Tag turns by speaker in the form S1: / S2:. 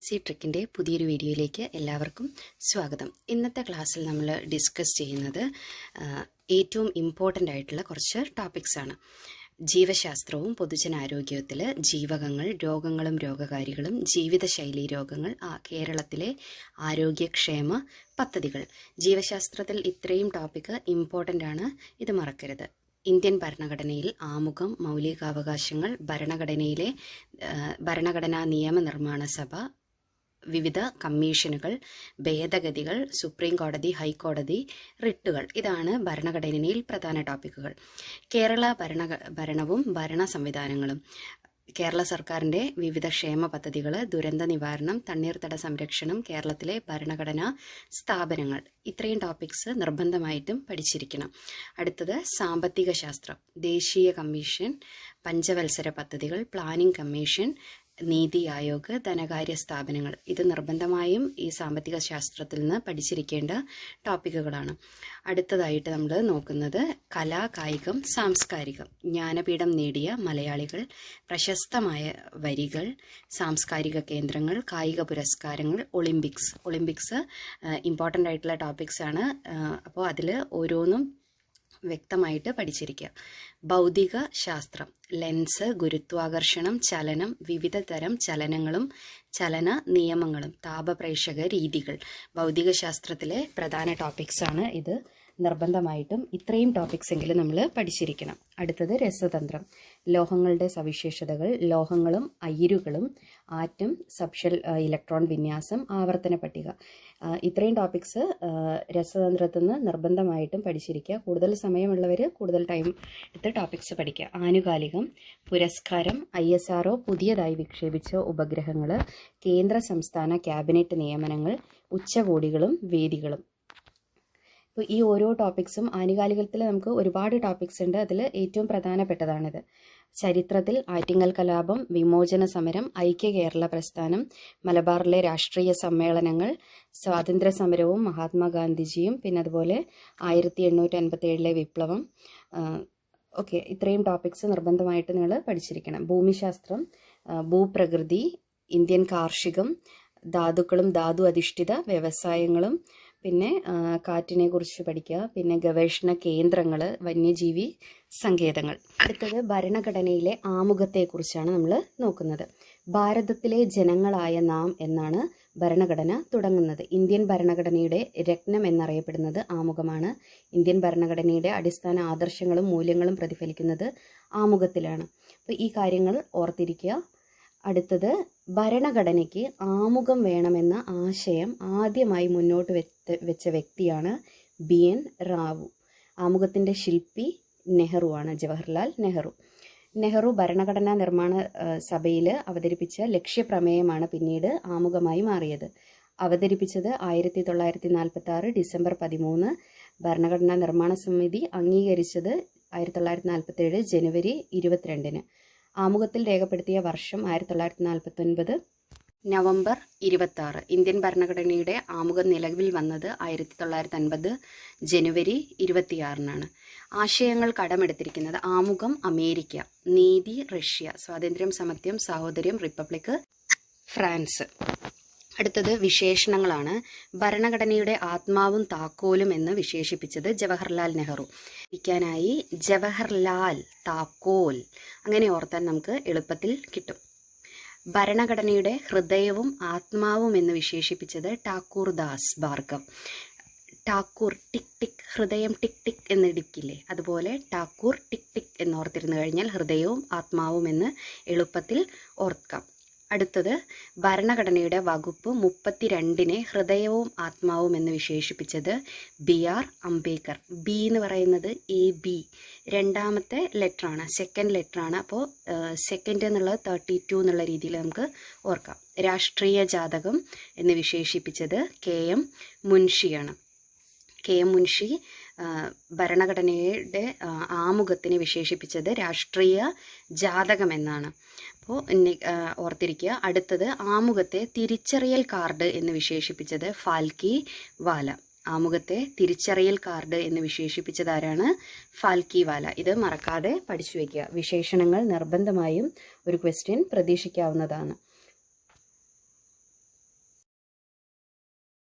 S1: Easy ട്രിക്കിൻ്റെ പുതിയൊരു വീഡിയോയിലേക്ക് എല്ലാവർക്കും സ്വാഗതം. ഇന്നത്തെ ക്ലാസ്സിൽ നമ്മൾ ഡിസ്കസ് ചെയ്യുന്നത് ഏറ്റവും ഇമ്പോർട്ടൻ്റ് ആയിട്ടുള്ള കുറച്ച് ടോപ്പിക്സാണ്. ജീവശാസ്ത്രവും പൊതുജനാരോഗ്യത്തിൽ ജീവകങ്ങൾ, രോഗങ്ങളും രോഗകാരികളും, ജീവിതശൈലി രോഗങ്ങൾ, കേരളത്തിലെ ആരോഗ്യക്ഷേമ പദ്ധതികൾ. ജീവശാസ്ത്രത്തിൽ ഇത്രയും ടോപ്പിക്ക് ഇമ്പോർട്ടൻ്റ് ആണ്, ഇത് മറക്കരുത്. ഇന്ത്യൻ ഭരണഘടനയിൽ ആമുഖം, മൗലികാവകാശങ്ങൾ, ഭരണഘടനാ നിയമനിർമ്മാണ സഭ, വിവിധ കമ്മീഷനുകൾ, ഭേദഗതികൾ, സുപ്രീം കോടതി, ഹൈക്കോടതി, റിട്ടുകൾ, ഇതാണ് ഭരണഘടനയിൽ പ്രധാന ടോപ്പിക്കുകൾ. കേരള ഭരണവും ഭരണ സംവിധാനങ്ങളും, കേരള സർക്കാരിൻ്റെ വിവിധ ക്ഷേമ പദ്ധതികൾ, ദുരന്ത നിവാരണം, തണ്ണീർത്തട സംരക്ഷണം, കേരളത്തിലെ ഭരണഘടനാ സ്ഥാപനങ്ങൾ, ഇത്രയും ടോപ്പിക്സ് നിർബന്ധമായിട്ടും പഠിച്ചിരിക്കണം. അടുത്തത് സാമ്പത്തിക ശാസ്ത്രം, ദേശീയ കമ്മീഷൻ, പഞ്ചവത്സര പദ്ധതികൾ, പ്ലാനിംഗ് കമ്മീഷൻ, നീതി ആയോഗ്, ധനകാര്യ സ്ഥാപനങ്ങൾ, ഇത് നിർബന്ധമായും ഈ സാമ്പത്തിക ശാസ്ത്രത്തിൽ നിന്ന് പഠിച്ചിരിക്കേണ്ട ടോപ്പിക്കുകളാണ്. അടുത്തതായിട്ട് നമ്മൾ നോക്കുന്നത് കലാ, കായികം, സാംസ്കാരികം, ജ്ഞാനപീഠം നേടിയ മലയാളികൾ, പ്രശസ്തമായ വരികൾ, സാംസ്കാരിക കേന്ദ്രങ്ങൾ, കായിക പുരസ്കാരങ്ങൾ, ഒളിമ്പിക്സ് ഇമ്പോർട്ടൻ്റ് ആയിട്ടുള്ള ടോപ്പിക്സ് ആണ്. അപ്പോൾ അതിൽ ഓരോന്നും വ്യക്തമായിട്ട് പഠിച്ചിരിക്കുക. ഭൗതിക ശാസ്ത്രം, ലെൻസ്, ഗുരുത്വാകർഷണം, ചലനം, വിവിധ തരം ചലനങ്ങളും ചലന നിയമങ്ങളും, താപപ്രേഷക രീതികൾ, ഭൗതിക ശാസ്ത്രത്തിലെ പ്രധാന ടോപ്പിക്സാണ് ഇത്. നിർബന്ധമായിട്ടും ഇത്രയും ടോപ്പിക്സ് എങ്കിലും നമ്മൾ പഠിച്ചിരിക്കണം. അടുത്തത് രസതന്ത്രം, ലോഹങ്ങളുടെ സവിശേഷതകൾ, ലോഹങ്ങളും അയിരുകളും, ആറ്റം, സബ്ഷെൽ ഇലക്ട്രോൺ വിന്യാസം, ആവർത്തന പട്ടിക, ഇത്രയും ടോപ്പിക്സ് രസതന്ത്രത്തിൽ നിന്ന് നിർബന്ധമായിട്ടും പഠിച്ചിരിക്കുക. കൂടുതൽ സമയമുള്ളവർ കൂടുതൽ ടൈം എടുത്ത് ടോപ്പിക്സ് പഠിക്കുക. ആനുകാലികം, പുരസ്കാരം, ISRO പുതിയതായി വിക്ഷേപിച്ച ഉപഗ്രഹങ്ങൾ, കേന്ദ്ര സംസ്ഥാന ക്യാബിനറ്റ് നിയമനങ്ങൾ, ഉച്ചകോടികളും വേദികളും. അപ്പോൾ ഈ ഓരോ ടോപ്പിക്സും ആനുകാലികത്തിൽ നമുക്ക് ഒരുപാട് ടോപ്പിക്സ് ഉണ്ട്. അതിൽ ഏറ്റവും പ്രധാനപ്പെട്ടതാണിത്. ചരിത്രത്തിൽ ആറ്റിങ്ങൽ കലാപം, വിമോചന സമരം, ഐക്യ കേരള പ്രസ്ഥാനം, മലബാറിലെ രാഷ്ട്രീയ സമ്മേളനങ്ങൾ, സ്വാതന്ത്ര്യ സമരവും മഹാത്മാഗാന്ധിജിയും, പിന്നെ അതുപോലെ 1857 വിപ്ലവം. ഓക്കെ, ഇത്രയും ടോപ്പിക്സ് നിർബന്ധമായിട്ട് നിങ്ങൾ പഠിച്ചിരിക്കണം. ഭൂമിശാസ്ത്രം, ഭൂപ്രകൃതി, ഇന്ത്യൻ കാർഷികം, ധാതുക്കളും ധാതു അധിഷ്ഠിത വ്യവസായങ്ങളും, പിന്നെ കാറ്റിനെ കുറിച്ച് പഠിക്കുക, പിന്നെ ഗവേഷണ കേന്ദ്രങ്ങൾ, വന്യജീവി സങ്കേതങ്ങൾ. അടുത്തത് ഭരണഘടനയിലെ ആമുഖത്തെക്കുറിച്ചാണ് നമ്മൾ നോക്കുന്നത്. ഭാരതത്തിലെ ജനങ്ങളായ നാം എന്നാണ് ഭരണഘടന തുടങ്ങുന്നത്. ഇന്ത്യൻ ഭരണഘടനയുടെ രത്നം എന്നറിയപ്പെടുന്നത് ആമുഖമാണ്. ഇന്ത്യൻ ഭരണഘടനയുടെ അടിസ്ഥാന ആദർശങ്ങളും മൂല്യങ്ങളും പ്രതിഫലിക്കുന്നത് ആമുഖത്തിലാണ്. അപ്പോൾ ഈ കാര്യങ്ങൾ ഓർത്തിരിക്കുക. അടുത്തത്, ഭരണഘടനയ്ക്ക് ആമുഖം വേണമെന്ന ആശയം ആദ്യമായി മുന്നോട്ട് വെച്ച വ്യക്തിയാണ് BN റാവു. ആമുഖത്തിൻ്റെ ശില്പി നെഹ്റുവാണ്, ജവഹർലാൽ നെഹ്റു. നെഹ്റു ഭരണഘടനാ നിർമ്മാണ സഭയിൽ അവതരിപ്പിച്ച ലക്ഷ്യപ്രമേയമാണ് പിന്നീട് ആമുഖമായി മാറിയത്. അവതരിപ്പിച്ചത് 1946 ഡിസംബർ 13. ഭരണഘടനാ നിർമ്മാണ സമിതി അംഗീകരിച്ചത് 1947 ജനുവരി 22. ആമുഖത്തിൽ രേഖപ്പെടുത്തിയ വർഷം 1949 നവംബർ 26. ഇന്ത്യൻ ഭരണഘടനയുടെ ആമുഖം നിലവിൽ വന്നത് 1950 ജനുവരി 26. ആശയങ്ങൾ കടമെടുത്തിരിക്കുന്നത്: ആമുഖം അമേരിക്ക, നീതി റഷ്യ, സ്വാതന്ത്ര്യം സമത്വം സാഹോദര്യം റിപ്പബ്ലിക് ഫ്രാൻസ്. അടുത്തത് വിശേഷണങ്ങളാണ്. ഭരണഘടനയുടെ ആത്മാവും താക്കോലും എന്ന് വിശേഷിപ്പിച്ചത് ജവഹർലാൽ നെഹ്റു. ഇരിക്കാനായി ജവഹർലാൽ താക്കോൽ, അങ്ങനെ ഓർത്താൻ നമുക്ക് എളുപ്പത്തിൽ കിട്ടും. ഭരണഘടനയുടെ ഹൃദയവും ആത്മാവും എന്ന് വിശേഷിപ്പിച്ചത് ഠാക്കൂർ ദാസ് ഭാർഗവ്. ഠാക്കൂർ ടിക് ടിക്, ഹൃദയം ടിക് ടിക് എന്നിടിക്കില്ലേ, അതുപോലെ ഠാക്കൂർ ടിക് ടിക് എന്നോർത്തിരുന്നു കഴിഞ്ഞാൽ ഹൃദയവും ആത്മാവും എന്ന് എളുപ്പത്തിൽ ഓർക്കാം. അടുത്തത്, ഭരണഘടനയുടെ വകുപ്പ് 32 ഹൃദയവും ആത്മാവും എന്ന് വിശേഷിപ്പിച്ചത് BR അംബേദ്കർ. ബി എന്ന് പറയുന്നത് AB, രണ്ടാമത്തെ ലെറ്ററാണ്, സെക്കൻഡ് ലെറ്ററാണ്. അപ്പോൾ സെക്കൻഡ് എന്നുള്ളത് 32 എന്നുള്ള രീതിയിൽ നമുക്ക് ഓർക്കാം. രാഷ്ട്രീയ ജാതകം എന്ന് വിശേഷിപ്പിച്ചത് KM മുൻഷിയാണ്. KM മുൻഷി ഭരണഘടനയുടെ ആമുഖത്തിന് വിശേഷിപ്പിച്ചത് രാഷ്ട്രീയ ജാതകം എന്നാണ്. അപ്പോൾ ഓർത്തിരിക്കുക. അടുത്തത്, ആമുഖത്തെ തിരിച്ചറിയൽ കാർഡ് എന്ന് വിശേഷിപ്പിച്ചത് ഫാൽക്കി വാല. ആമുഖത്തെ തിരിച്ചറിയൽ കാർഡ് എന്ന് വിശേഷിപ്പിച്ചത് ആരാണ്? ഫാൽക്കി വാല. ഇത് മറക്കാതെ പഠിച്ചു വയ്ക്കുക. വിശേഷണങ്ങൾ നിർബന്ധമായും ഒരു ക്വസ്റ്റ്യൻ പ്രതീക്ഷിക്കാവുന്നതാണ്.